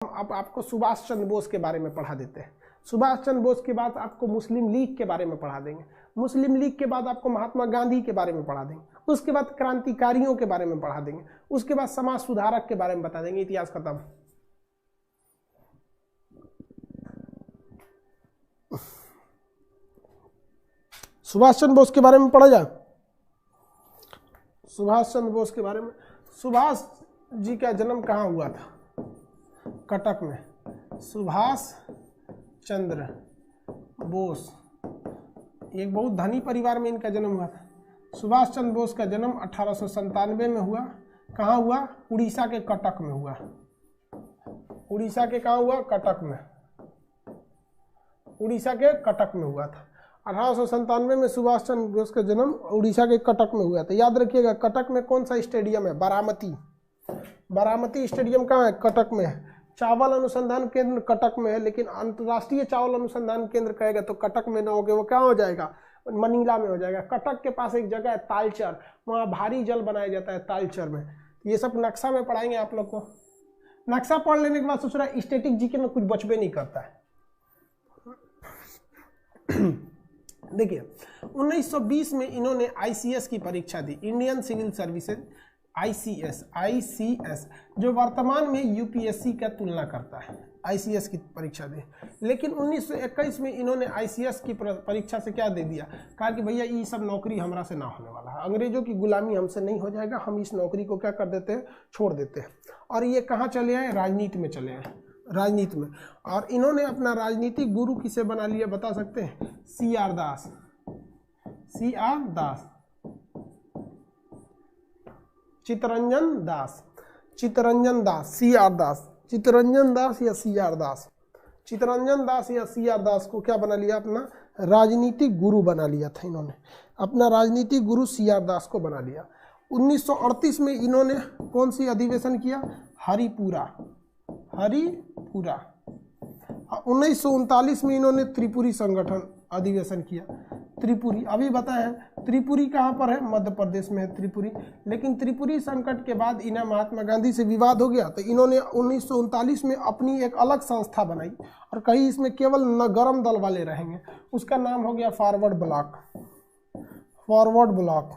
अब आपको सुभाष चंद्र बोस के बारे में पढ़ा देते हैं। सुभाष चंद्र बोस के बाद आपको मुस्लिम लीग के बारे में पढ़ा देंगे। मुस्लिम लीग के बाद आपको महात्मा गांधी के बारे में पढ़ा देंगे। उसके बाद क्रांतिकारियों के बारे में पढ़ा देंगे। उसके बाद समाज सुधारक के बारे में बता देंगे। इतिहास खत्म। सुभाष चंद्र बोस के बारे में पढ़ा जाए। सुभाष चंद्र बोस के बारे में, सुभाष जी का जन्म कहाँ हुआ था? कटक में। सुभाष चंद्र बोस एक बहुत धनी परिवार में इनका जन्म हुआ था। सुभाष चंद्र बोस का जन्म 1897 में हुआ। कहाँ हुआ? उड़ीसा के कटक में हुआ। उड़ीसा के कहाँ हुआ? कटक में। उड़ीसा के कटक में हुआ था। 1897 में सुभाष चंद्र बोस का जन्म उड़ीसा के कटक में हुआ था। याद रखिएगा, कटक में कौन सा स्टेडियम है? बारामती। बारामती स्टेडियम कहाँ है? कटक में है। चावल अनुसंधान केंद्र कटक में है, लेकिन अंतर्राष्ट्रीय चावल अनुसंधान केंद्र कहेगा तो कटक में ना होगा, वो क्या हो जाएगा? मनीला में हो जाएगा। कटक के पास एक जगह है तालचर, वहाँ भारी जल बनाया जाता है तालचर में। ये सब नक्शा में पढ़ाएंगे आप लोग को। नक्शा पढ़ लेने के बाद सोच रहा है स्टैटिक जीके में कुछ बचबे नहीं करता है। देखिए 1920 में इन्होंने आईसीएस की परीक्षा दी, इंडियन सिविल सर्विसेज, आईसीएस जो वर्तमान में यूपीएससी का तुलना करता है, आईसीएस की परीक्षा दी। लेकिन 1921 में इन्होंने आईसीएस की परीक्षा से क्या दे दिया? कहा कि भैया ये सब नौकरी हमरा से ना होने वाला है, अंग्रेजों की गुलामी हमसे नहीं हो जाएगा, हम इस नौकरी को क्या कर देते हैं? छोड़ देते हैं। और ये कहाँ चले आए? राजनीति में चले आए, राजनीति में। और इन्होंने अपना राजनीतिक गुरु किसे बना लिया बता सकते हैं? सीआर दास। सीआर दास, चित्तरंजन दास, चित्तरंजन दास, सीआर दास, चित्तरंजन दास या सीआर दास, चित्तरंजन दास या सीआर दास को क्या बना लिया? अपना राजनीतिक गुरु बना लिया था इन्होंने, अपना राजनीतिक गुरु सीआर दास को बना लिया। 1938 में इन्होंने कौन सी अधिवेशन किया? हरिपुरा, हरिपुरा। 1939 में इन्होंने त्रिपुरी संगठन अधिवेशन किया। त्रिपुरी अभी बताया है, त्रिपुरी कहाँ पर है? मध्य प्रदेश में है त्रिपुरी। लेकिन त्रिपुरी संकट के बाद इन्हें महात्मा गांधी से विवाद हो गया, तो इन्होंने 1939 में अपनी एक अलग संस्था बनाई और कही इसमें केवल नगरम दल वाले रहेंगे। उसका नाम हो गया forward block. Forward block,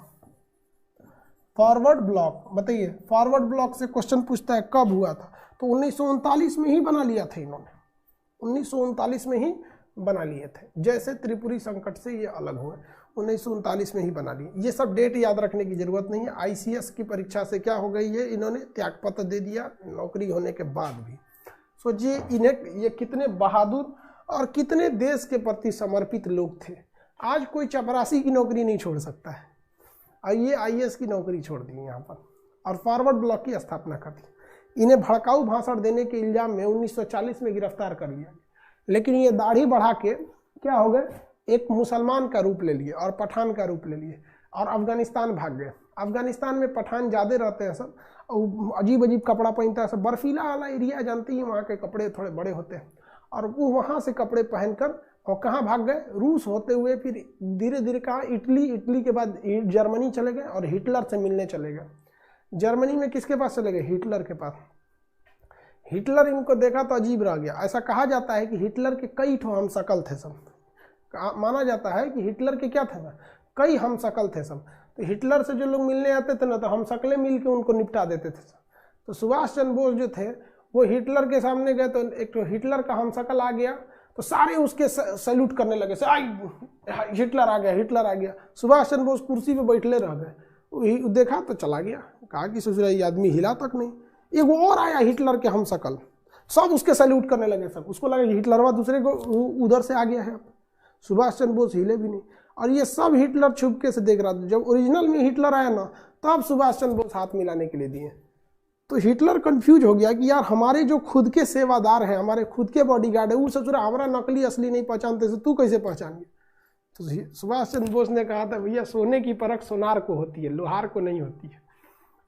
forward block. बताइए फॉरवर्ड ब्लॉक से क्वेश्चन पूछता है कब हुआ था? तो 1939 में ही बना लिया था इन्होंने, 1939 में ही बना लिए थे। जैसे त्रिपुरी संकट से ये अलग हुए, 1939 में ही बना लिए। ये सब डेट याद रखने की जरूरत नहीं है। आईसीएस की परीक्षा से क्या हो गई है? इन्होंने त्यागपत्र दे दिया नौकरी होने के बाद भी। सोचिए इन्हें, ये कितने बहादुर और कितने देश के प्रति समर्पित लोग थे। आज कोई चपरासी की नौकरी नहीं छोड़ सकता है, और ये आईएएस की नौकरी छोड़ दी यहाँ पर और फॉरवर्ड ब्लॉक की स्थापना कर दी। इन्हें भड़काऊ भाषण देने के इल्जाम में 1940 में गिरफ्तार कर लिया, लेकिन ये दाढ़ी बढ़ा के क्या हो गए? एक मुसलमान का रूप ले लिए और पठान का रूप ले लिए और अफगानिस्तान भाग गए। अफगानिस्तान में पठान ज़्यादा रहते हैं, सब अजीब अजीब कपड़ा पहनता है, सब बर्फीला वाला एरिया जानती है, वहाँ के कपड़े थोड़े बड़े होते हैं। और वो वहाँ से कपड़े पहनकर और कहाँ भाग गए? रूस होते हुए फिर धीरे धीरे कहाँ? इटली, इटली के बाद जर्मनी चले गए और हिटलर से मिलने चले गए। जर्मनी में किसके पास चले गए? हिटलर के पास। हिटलर इनको देखा तो अजीब रह गया। ऐसा कहा जाता है कि हिटलर के कई ठो हम शकल थे सब। माना जाता है कि हिटलर के क्या थे ना, कई हम शकल थे सब। तो हिटलर से जो लोग मिलने आते थे ना, तो हम शकलें मिल के उनको निपटा देते थे। तो सुभाष चंद्र बोस जो थे वो हिटलर के सामने गए, तो एक तो हिटलर का हम शकल आ गया, तो सारे उसके सैल्यूट करने लगे, हिटलर आ गया, हिटलर आ गया। सुभाष चंद्र बोस कुर्सी पे बैठले रह गए, देखा तो चला गया। कहा कि सोच रहा ये आदमी हिला तक नहीं। एक और आया हिटलर के हम शकल, सब उसके सैल्यूट करने लगे। सब उसको लगा कि हिटलरवा दूसरे को उधर से आ गया है। सुभाष चंद्र बोस हिले भी नहीं, और ये सब हिटलर छुपके से देख रहा था। जब ओरिजिनल में हिटलर आया ना, तब सुभाष चंद्र बोस हाथ मिलाने के लिए दिए। तो हिटलर कंफ्यूज हो गया कि यार हमारे जो खुद के सेवादार हैं, हमारे खुद के बॉडीगार्ड है, वो सोच रहा हमारा नकली असली नहीं पहचानते, से तू कैसे पहचान गया? तो सुभाष चंद्र बोस ने कहा था भैया सोने की परख सोनार को होती है, लोहार को नहीं होती है।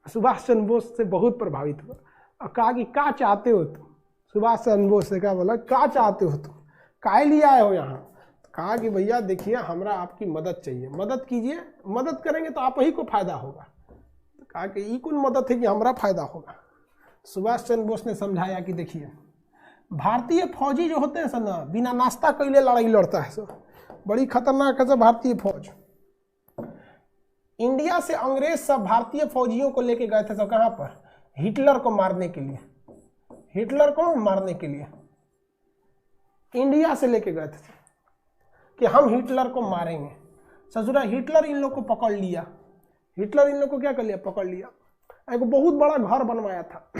सुभाष चंद्र बोस से बहुत प्रभावित हुआ और कहा कि क्या चाहते हो तुम? सुभाष चंद्र बोस ने कहा, बोला क्या चाहते हो तुम, काहे लिए आए हो यहाँ? कहा कि भैया देखिए हमरा आपकी मदद चाहिए, मदद कीजिए, मदद करेंगे तो आप ही को फायदा होगा। तो कहा कि ये कौन मदद है कि हमरा फायदा होगा? सुभाष चंद्र बोस ने समझाया कि देखिए भारतीय फौजी जो होते हैं सब ना, बिना नाश्ता कैले लड़ाई लड़ता है सब, बड़ी खतरनाक है सब भारतीय फौज। इंडिया से अंग्रेज सब भारतीय फौजियों को लेके गए थे सब कहां पर, हिटलर को मारने के लिए, हिटलर को मारने के लिए इंडिया से लेके गए थे कि हम हिटलर को मारेंगे। ससुरा हिटलर इन लोग को पकड़ लिया, हिटलर इन लोग को क्या कर लिया, पकड़ लिया। एक बहुत बड़ा घर बनवाया था,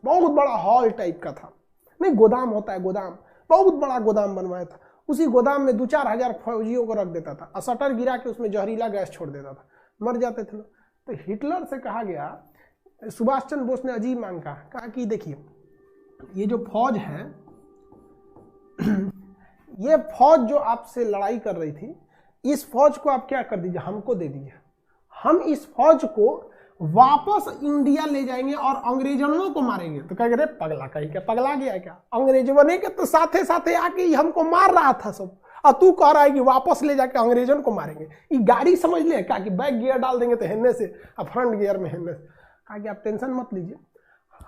बहुत बड़ा हॉल टाइप का था, नहीं गोदाम होता है गोदाम, बहुत बड़ा गोदाम बनवाया था। उसी गोदाम में 2-4 हजार फौजियों को रख देता था और शटर गिरा के उसमें जहरीला गैस छोड़ देता था, मर जाते थे लोग। तो हिटलर से कहा गया, सुभाष चंद्र बोस ने अजीब मांग कहा कि देखिए ये जो फौज है, ये फौज जो आपसे लड़ाई कर रही थी, इस फौज को आप क्या कर दीजिए, हमको दे दीजिए, हम इस फौज को वापस इंडिया ले जाएंगे और अंग्रेजों को मारेंगे। तो कह रहे पगला, कहीं क्या पगला गया क्या, अंग्रेजों ने के तो साथे साथे आके हमको मार रहा था सब, और तू कह रहा है कि वापस ले जाके अंग्रेजों को मारेंगे। ये गाड़ी समझ ले क्या कि बैक गियर डाल देंगे तो हेलने से और फ्रंट गियर में हेलने से। कहा कि आप टेंशन मत लीजिए,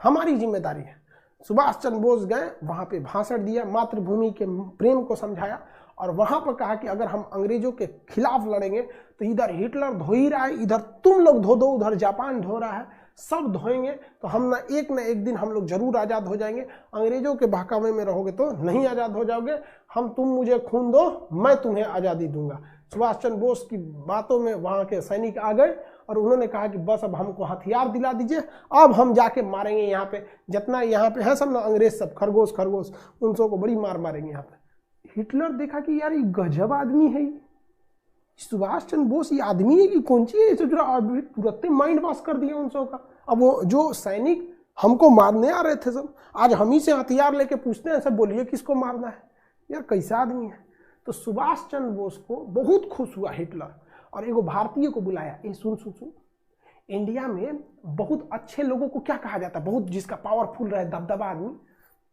हमारी जिम्मेदारी है। सुभाष चंद्र बोस गए, वहां पे भाषण दिया, मातृभूमि के प्रेम को समझाया और वहां पर कहा कि अगर हम अंग्रेजों के खिलाफ लड़ेंगे तो इधर हिटलर धो ही रहा है, इधर तुम लोग धो दो, उधर जापान धो रहा है, सब धोएंगे तो हम ना एक दिन हम लोग जरूर आज़ाद हो जाएंगे। अंग्रेजों के बहकावे में रहोगे तो नहीं आज़ाद हो जाओगे, हम तुम मुझे खून दो, मैं तुम्हें आज़ादी दूंगा। सुभाष चंद्र बोस की बातों में वहाँ के सैनिक आ गए और उन्होंने कहा कि बस अब हमको हथियार दिला दीजिए, अब हम जाके मारेंगे यहाँ पे जितना यहाँ पे है सब ना अंग्रेज सब, खरगोश खरगोश उन सबको बड़ी मार मारेंगे यहाँ पे। हिटलर देखा कि यार ये गजब आदमी है, सुभाष चंद्र बोस ये आदमी है कि कौन सी है, तुरंत माइंड वॉश कर दिया उन सबका। अब वो जो सैनिक हमको मारने आ रहे थे सब, आज हम ही से हथियार लेके पूछते हैं सब, बोलिए किसको मारना है, यार कैसा आदमी है। तो सुभाष चंद्र बोस को बहुत खुश हुआ हिटलर और एगो भारतीय को बुलाया, ए सुन सुन सुन, इंडिया में बहुत अच्छे लोगों को क्या कहा जाता है, बहुत जिसका पावरफुल रहे, दबदबा आदमी।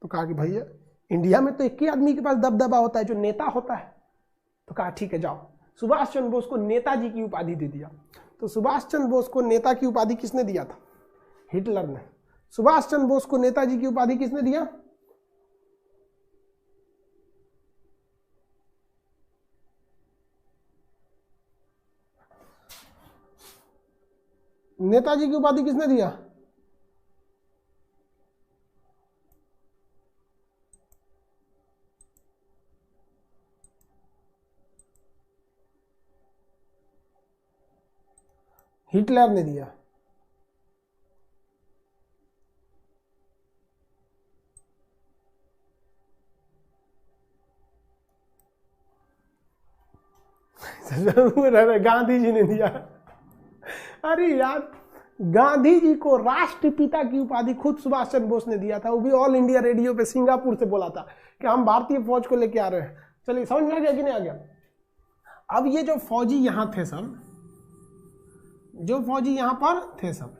तो कहा कि भैया इंडिया में तो एक ही आदमी के पास दबदबा होता है जो नेता होता है। तो कहा ठीक है जाओ, सुभाष चंद्र बोस को नेताजी की उपाधि दे दिया। तो सुभाष चंद्र बोस को नेता की उपाधि किसने दिया था, हिटलर ने। सुभाष चंद्र बोस को नेताजी की उपाधि किसने दिया, नेताजी की उपाधि किसने दिया, हिटलर ने दिया। गांधी जी ने दिया। अरे यार गांधी जी को राष्ट्रपिता की उपाधि खुद सुभाष चंद्र बोस ने दिया था, वो भी ऑल इंडिया रेडियो पे सिंगापुर से बोला था कि हम भारतीय फौज को लेके आ रहे हैं। चलिए समझ में आ गया कि नहीं आ गया। अब ये जो फौजी यहाँ थे सब, जो फौजी यहाँ पर थे सब,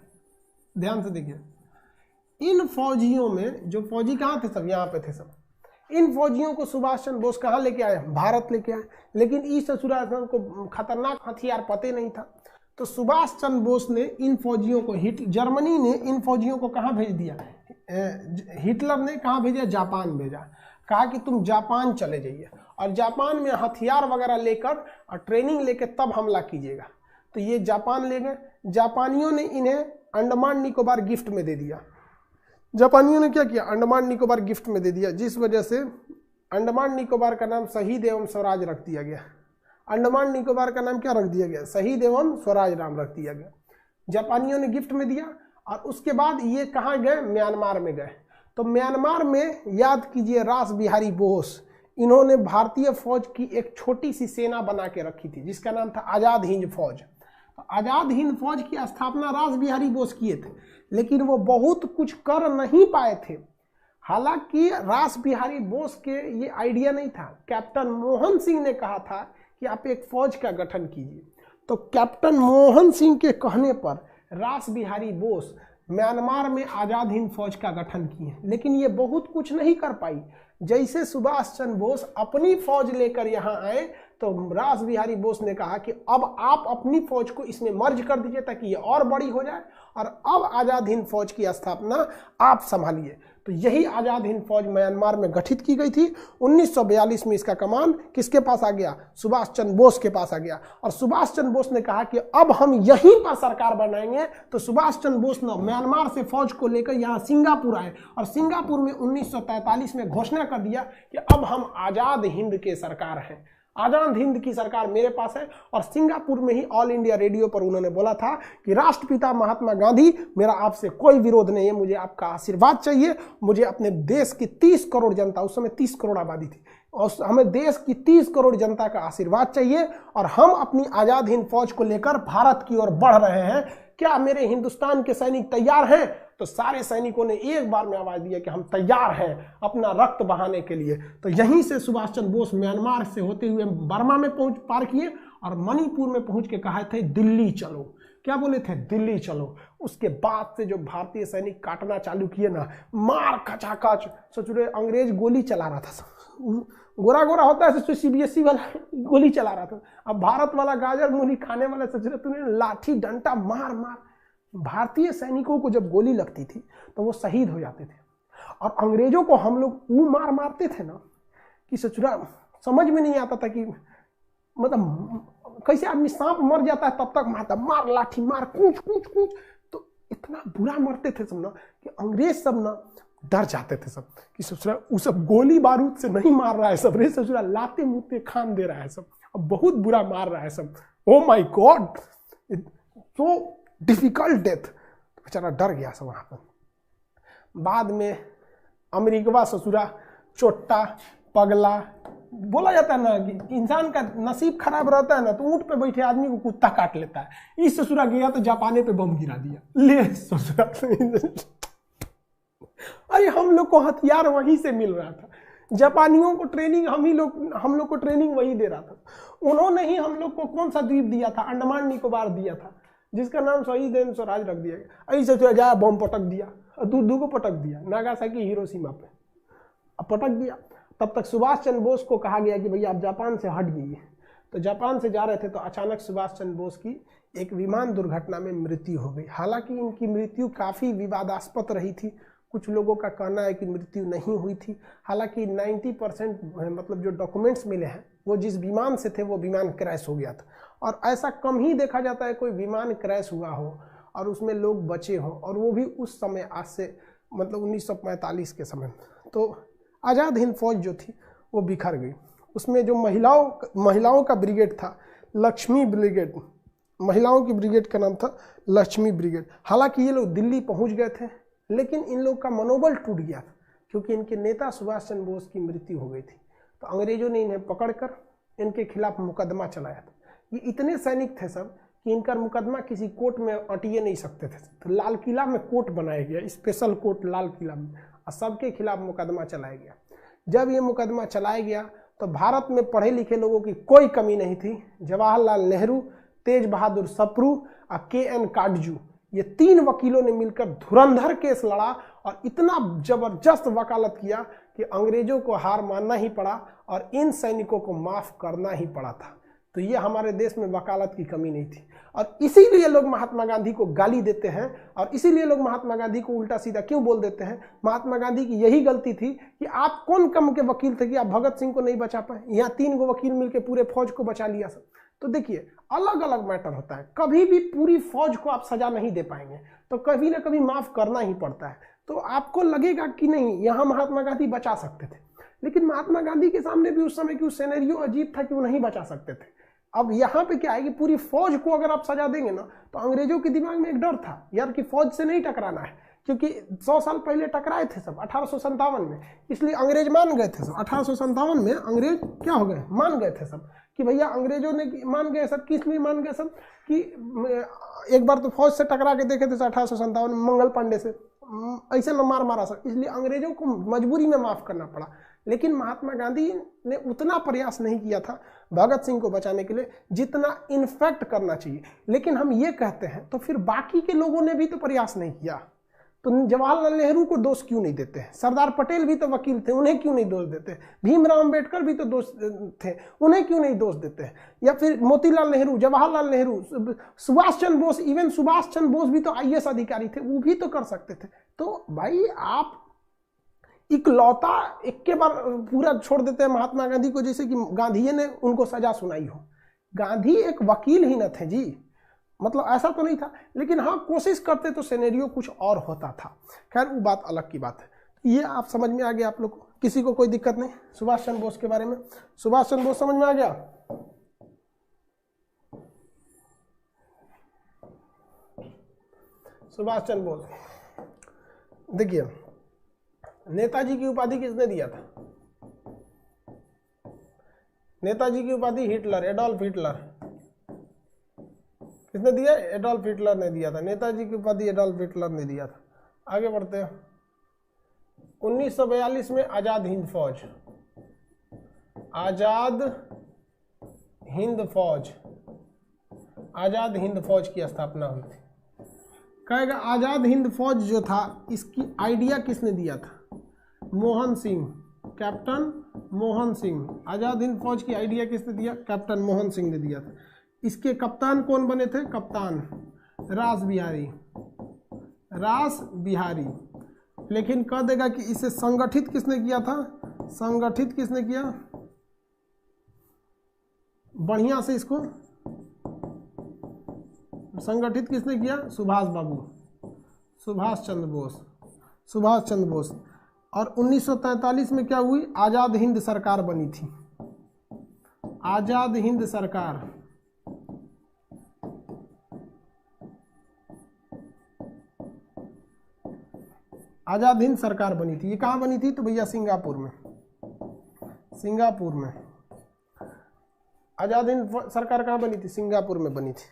ध्यान से देखिए, इन फौजियों में जो फौजी कहाँ थे सब, यहाँ पे थे सब। इन फौजियों को सुभाष चंद्र बोस कहाँ लेके आए, भारत लेके आए, लेकिन इस ससुराल को खतरनाक हथियार पते नहीं था। तो सुभाष चंद्र बोस ने इन फौजियों को, जर्मनी ने इन फौजियों को कहाँ भेज दिया, हिटलर ने कहाँ भेजा, जापान भेजा। कहा कि तुम जापान चले जाइए और जापान में हथियार वगैरह लेकर और ट्रेनिंग लेके तब हमला कीजिएगा। तो ये जापान ले गए। जापानियों ने इन्हें अंडमान निकोबार गिफ्ट में दे दिया। जापानियों ने क्या किया, अंडमान निकोबार गिफ्ट में दे दिया, जिस वजह से अंडमान निकोबार का नाम शहीद एवं स्वराज रख दिया गया। अंडमान निकोबार का नाम क्या रख दिया गया, शहीद एवं स्वराज नाम रख दिया गया। जापानियों ने गिफ्ट में दिया और उसके बाद ये कहाँ गए, म्यांमार में गए। तो म्यांमार में याद कीजिए रास बिहारी बोस, इन्होंने भारतीय फौज की एक छोटी सी सेना बना के रखी थी जिसका नाम था आज़ाद हिंद फौज। तो आज़ाद हिंद फौज की स्थापना रास बिहारी बोस किए थे, लेकिन वो बहुत कुछ कर नहीं पाए थे। हालांकि रास बिहारी बोस के ये आइडिया नहीं था, कैप्टन मोहन सिंह ने कहा था कि आप एक फौज का गठन कीजिए। तो कैप्टन मोहन सिंह के कहने पर रास बिहारी बोस म्यांमार में आज़ाद हिंद फौज का गठन किए, लेकिन ये बहुत कुछ नहीं कर पाई। जैसे सुभाष चंद्र बोस अपनी फौज लेकर यहाँ आए तो रास बिहारी बोस ने कहा कि अब आप अपनी फौज को इसमें मर्ज कर दीजिए ताकि ये और बड़ी हो जाए और अब आज़ाद हिंद फौज की स्थापना आप संभालिए। तो यही आज़ाद हिंद फौज म्यांमार में गठित की गई थी। 1942 में इसका कमान किसके पास आ गया? सुभाष चंद्र बोस के पास आ गया। और सुभाष चंद्र बोस ने कहा कि अब हम यहीं पर सरकार बनाएंगे। तो सुभाष चंद्र बोस ने म्यांमार से फौज को लेकर यहाँ सिंगापुर आए और सिंगापुर में 1943 में घोषणा कर दिया कि अब हम आज़ाद हिंद के सरकार हैं, आज़ाद हिंद की सरकार मेरे पास है। और सिंगापुर में ही ऑल इंडिया रेडियो पर उन्होंने बोला था कि राष्ट्रपिता महात्मा गांधी, मेरा आपसे कोई विरोध नहीं है, मुझे आपका आशीर्वाद चाहिए, मुझे अपने देश की 30 करोड़ जनता, उस समय 30 करोड़ आबादी थी, और हमें देश की 30 करोड़ जनता का आशीर्वाद चाहिए और हम अपनी आज़ाद हिंद फौज को लेकर भारत की ओर बढ़ रहे हैं। क्या मेरे हिंदुस्तान के सैनिक तैयार हैं? तो सारे सैनिकों ने एक बार में आवाज दिया कि हम तैयार हैं अपना रक्त बहाने के लिए। तो यहीं से सुभाष चंद्र बोस म्यांमार से होते हुए बर्मा में पार किए और मणिपुर में पहुंच के कहा थे दिल्ली चलो। क्या बोले थे? दिल्ली चलो। उसके बाद से जो भारतीय सैनिक काटना चालू किए ना, मार खचाखच, सोच रहे अंग्रेज गोली चला रहा था, गोरा गोरा होता है तो CBSE वाला गोली चला रहा था। अब भारत वाला गाजर मूली खाने वाला सोच रहे तूने लाठी डंडा मार मार। भारतीय सैनिकों को जब गोली लगती थी तो वो शहीद हो जाते थे और अंग्रेजों को हम लोग वो मार मारते थे ना कि सचुरा समझ में नहीं आता था कि मतलब कैसे आदमी सांप मर जाता है तब तक मारता, मार लाठी मार कूच कूच कूच। तो इतना बुरा मरते थे सब ना कि अंग्रेज सब ना डर जाते थे सब कि ससुरा वो सब गोली बारूद से नहीं मार रहा है सब, रे ससुरा लाते मुँह खान दे रहा है सब, अब बहुत बुरा मार रहा है सब। Oh my God, so difficult death. बेचारा डर गया सब वहां पर। बाद में अमेरिकवा ससुरा चोट्टा पगला, बोला जाता है ना कि इंसान का नसीब खराब रहता है ना तो ऊंट पे बैठे आदमी को कुत्ता काट लेता है। इस ससुरा गया तो जापाने पे बम गिरा दिया, ले ससुरा। अरे हम लोग को हथियार वहीं से मिल रहा था, जापानियों को ट्रेनिंग हम लोग को ट्रेनिंग वही दे रहा था। उन्होंने ही हम लोग को कौन सा द्वीप दिया था? अंडमान निकोबार दिया था, जिसका नाम शहीद स्वराज रख दिया गया। ऐसे जा बम पटक दिया, दू को पटक दिया नागासाकी हिरोशिमा पे, अब पटक दिया। तब तक सुभाष चंद्र बोस को कहा गया कि भैया आप जापान से हट जाइए। तो जापान से जा रहे थे तो अचानक सुभाष चंद्र बोस की एक विमान दुर्घटना में मृत्यु हो गई। हालांकि इनकी मृत्यु काफ़ी विवादास्पद रही थी, कुछ लोगों का कहना है कि मृत्यु नहीं हुई थी। हालांकि 90% मतलब जो डॉक्यूमेंट्स मिले हैं वो जिस विमान से थे वो विमान क्रैश हो गया था, और ऐसा कम ही देखा जाता है कोई विमान क्रैश हुआ हो और उसमें लोग बचे हों, और वो भी उस समय आज से मतलब 1945 के समय। तो आज़ाद हिंद फौज जो थी वो बिखर गई। उसमें जो महिलाओं का ब्रिगेड था, लक्ष्मी ब्रिगेड, महिलाओं की ब्रिगेड का नाम था लक्ष्मी ब्रिगेड। हालांकि ये लोग दिल्ली पहुंच गए थे, लेकिन इन लोग का मनोबल टूट गया था क्योंकि इनके नेता सुभाष चंद्र बोस की मृत्यु हो गई थी। तो अंग्रेजों ने इन्हें पकड़कर इनके खिलाफ मुकदमा चलाया था। ये इतने सैनिक थे सब कि इनका मुकदमा किसी कोर्ट में अटिए नहीं सकते थे। तो लाल किला में कोर्ट बनाया गया, स्पेशल कोर्ट लाल किला में, और सबके खिलाफ मुकदमा चलाया गया। जब ये मुकदमा चलाया गया तो भारत में पढ़े लिखे लोगों की कोई कमी नहीं थी। जवाहरलाल नेहरू, तेज बहादुर सप्रू और KN काटजू, ये 3 वकीलों ने मिलकर धुरंधर केस लड़ा और इतना जबरदस्त वकालत किया कि अंग्रेजों को हार मानना ही पड़ा और इन सैनिकों को माफ करना ही पड़ा था। तो ये हमारे देश में वकालत की कमी नहीं थी, और इसीलिए लोग महात्मा गांधी को गाली देते हैं, और इसीलिए लोग महात्मा गांधी को उल्टा सीधा क्यों बोल देते हैं। महात्मा गांधी की यही गलती थी कि आप कौन कम के वकील थे कि आप भगत सिंह को नहीं बचा पाए। यहाँ 3 वकील मिलकर पूरे फौज को बचा लिया सब। तो देखिए अलग अलग मैटर होता है, कभी भी पूरी फौज को आप सजा नहीं दे पाएंगे, तो कभी ना कभी माफ करना ही पड़ता है। तो आपको लगेगा कि नहीं यहाँ महात्मा गांधी बचा सकते थे, लेकिन महात्मा गांधी के सामने भी उस समय की सिनेरियो अजीब था कि वो नहीं बचा सकते थे। अब यहाँ पे क्या है कि पूरी फौज को अगर आप सजा देंगे ना, तो अंग्रेजों के दिमाग में एक डर था यार कि फौज से नहीं टकराना है, क्योंकि 100 साल पहले टकराए थे सब 1857 में, इसलिए अंग्रेज मान गए थे सब। 1857 में अंग्रेज क्या हो गए, मान गए थे सब कि भैया अंग्रेजों ने मान गए सब। किस लिए मान गए सब कि एक बार तो फौज से टकरा के देखे थे 1857 में मंगल पांडे से, ऐसे न मारा सब, इसलिए अंग्रेजों को मजबूरी में माफ करना पड़ा। लेकिन महात्मा गांधी ने उतना प्रयास नहीं किया था भगत सिंह को बचाने के लिए जितना इनफैक्ट करना चाहिए। लेकिन हम ये कहते हैं तो फिर बाकी के लोगों ने भी तो प्रयास नहीं किया, तो जवाहरलाल नेहरू को दोष क्यों नहीं देते हैं? सरदार पटेल भी तो वकील थे, उन्हें क्यों नहीं दोष देते? भीमराव अंबेडकर भी तो दोष थे, उन्हें क्यों नहीं दोष देते हैं? या फिर मोतीलाल नेहरू, जवाहरलाल नेहरू, सुभाष चंद्र बोस, इवन सुभाष चंद्र बोस भी तो IAS अधिकारी थे, वो भी तो कर सकते थे। तो भाई आप इकलौता एक के बार पूरा छोड़ देते हैं महात्मा गांधी को, जैसे कि गांधी ने उनको सजा सुनाई हो। गांधी एक वकील ही न थे जी, मतलब ऐसा तो नहीं था, लेकिन हाँ कोशिश करते तो सिनेरियो कुछ और होता था। खैर वो बात अलग की बात है। ये आप समझ में आ गया आप लोग को, किसी को कोई दिक्कत नहीं। सुभाष चंद्र बोस के बारे में, सुभाष चंद्र बोस समझ में आ गया। सुभाष चंद्र बोस, देखिए नेताजी की उपाधि किसने दिया था? नेताजी की उपाधि हिटलर, एडोल्फ हिटलर। किसने दिया? एडोल्फ हिटलर ने दिया था। नेताजी की उपाधि एडोल्फ हिटलर ने दिया था। आगे बढ़ते हैं। 1942 में आजाद हिंद फौज, आजाद हिंद फौज, आजाद हिंद फौज की स्थापना हुई थी। कहेगा आजाद हिंद फौज जो था इसकी आइडिया किसने दिया था? मोहन सिंह, कैप्टन मोहन सिंह। आजाद हिंद फौज की आइडिया किसने दिया? कैप्टन मोहन सिंह ने दिया था। इसके कप्तान कौन बने थे? कप्तान रास बिहारी, रास बिहारी। लेकिन कह देगा कि इसे संगठित किसने किया था? संगठित किसने किया? बढ़िया से इसको संगठित किसने किया? सुभाष बाबू, सुभाष चंद्र बोस, सुभाष चंद्र बोस। और 1943 में क्या हुई? आजाद हिंद सरकार बनी थी, आजाद हिंद सरकार। आजाद हिंद सरकार बनी थी। ये कहाँ बनी थी? तो भैया सिंगापुर में, सिंगापुर में। आजाद हिंद सरकार कहाँ बनी थी? सिंगापुर में बनी थी,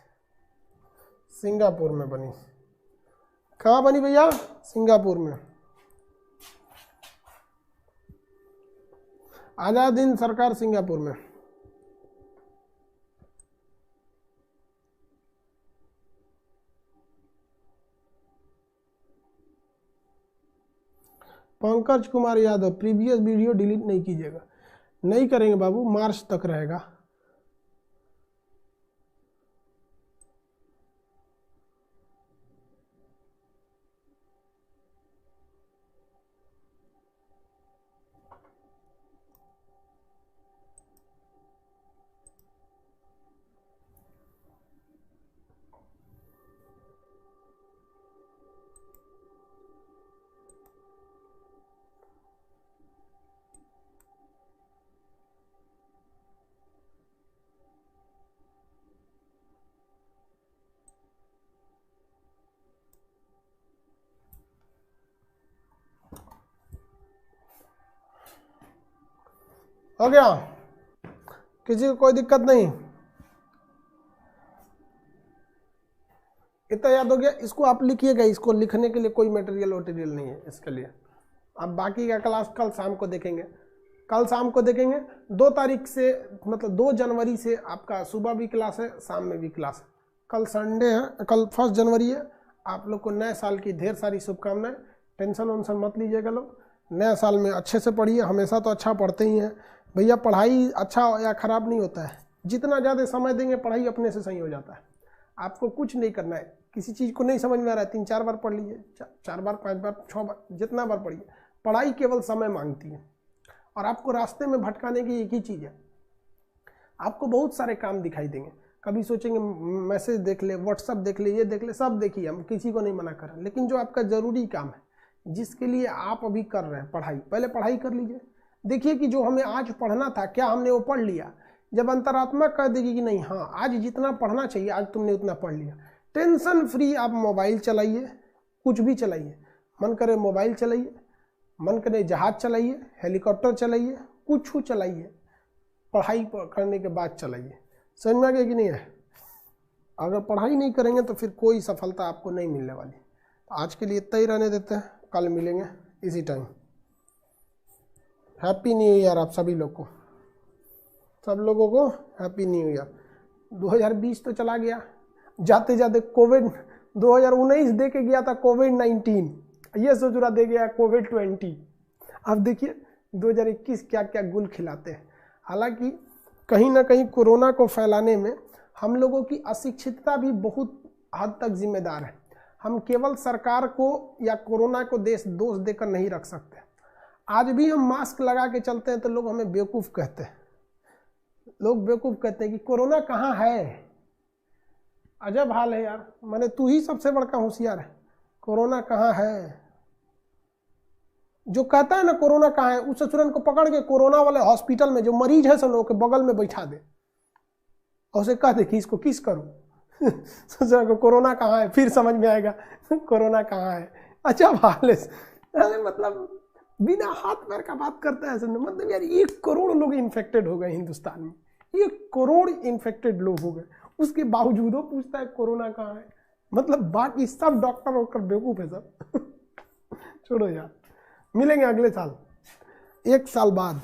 सिंगापुर में बनी। कहाँ बनी भैया? सिंगापुर में। आजाद हिंद सरकार सिंगापुर में। Pankaj Kumar Yadav, previous video delete नहीं कीजिएगा। नहीं करेंगे बाबू, मार्च तक रहेगा। हो गया? किसी को कोई दिक्कत नहीं? इतना याद हो गया? इसको आप लिखिएगा, इसको लिखने के लिए कोई मटेरियल वटेरियल नहीं है इसके लिए। अब बाकी का क्लास कल शाम को देखेंगे, कल शाम को देखेंगे। 2 तारीख से, मतलब 2 जनवरी से आपका सुबह भी क्लास है, शाम में भी क्लास है। कल संडे है, कल 1 जनवरी है। आप लोग को नए साल की ढेर सारी शुभकामनाएं। टेंशन वेंशन मत लीजिएगा लोग, नए साल में अच्छे से पढ़िए। हमेशा तो अच्छा पढ़ते ही हैं भैया। पढ़ाई अच्छा या खराब नहीं होता है, जितना ज़्यादा समय देंगे पढ़ाई अपने से सही हो जाता है। आपको कुछ नहीं करना है, किसी चीज़ को नहीं समझ में आ रहा है 3-4 बार पढ़ लीजिए, 4 बार 5 बार 6 बार, जितना बार पढ़िए। पढ़ाई केवल समय मांगती है, और आपको रास्ते में भटकाने की एक ही चीज़ है। आपको बहुत सारे काम दिखाई देंगे, कभी सोचेंगे मैसेज देख ले, व्हाट्सअप देख ले, ये देख ले, सब देखिए, हम किसी को नहीं मना कर रहे। लेकिन जो आपका ज़रूरी काम है, जिसके लिए आप अभी कर रहे हैं पढ़ाई, पहले पढ़ाई कर लीजिए। देखिए कि जो हमें आज पढ़ना था, क्या हमने वो पढ़ लिया? जब अंतरात्मा कह देगी कि नहीं, हाँ आज जितना पढ़ना चाहिए आज तुमने उतना पढ़ लिया, टेंशन फ्री आप मोबाइल चलाइए, कुछ भी चलाइए। मन करे मोबाइल चलाइए, मन करे जहाज चलाइए, हेलीकॉप्टर चलाइए, कुछ चलाइए, पढ़ाई करने के बाद चलाइए। समझ में आ गया कि नहीं है? अगर पढ़ाई नहीं करेंगे तो फिर कोई सफलता आपको नहीं मिलने वाली। आज के लिए इतना ही रहने देते हैं, कल मिलेंगे इसी टाइम। हैप्पी न्यू ईयर आप सभी लोग को, सब लोगों को हैप्पी न्यू ईयर। 2020 तो चला गया, जाते जाते कोविड 2019 दे के गया था, कोविड-19 ये सोच रहा दे गया कोविड-20। अब देखिए 2021 क्या क्या गुल खिलाते हैं। हालांकि कहीं ना कहीं कोरोना को फैलाने में हम लोगों की अशिक्षितता भी बहुत हद तक जिम्मेदार है। हम केवल सरकार को या कोरोना को दोष देकर नहीं रख सकते। आज भी हम मास्क लगा के चलते हैं तो लोग हमें बेवकूफ़ कहते हैं, लोग बेवकूफ़ कहते हैं कि कोरोना कहाँ है। अजब हाल है यार, माने तू ही सबसे बड़का होशियार है, कोरोना कहाँ है। जो कहता है ना कोरोना कहाँ है, उस ससुरन को पकड़ के कोरोना वाले हॉस्पिटल में जो मरीज है सब लोगों के बगल में बैठा दे और उसे कह दे कि इसको किस करूं ससुरन को कोरोना कहाँ है, फिर समझ में आएगा कोरोना कहाँ है। अच्छा हाल है, अरे मतलब बिना हाथ पैर का बात करता है। मतलब यार 1 करोड़ लोग इन्फेक्टेड हो गए हिंदुस्तान में, 1 करोड़ इन्फेक्टेड लोग हो गए, उसके बावजूद वो पूछता है कोरोना कहाँ है। मतलब बाकी सब डॉक्टर होकर बेवकूफ है सब छोड़ो यार, मिलेंगे अगले साल 1 साल बाद।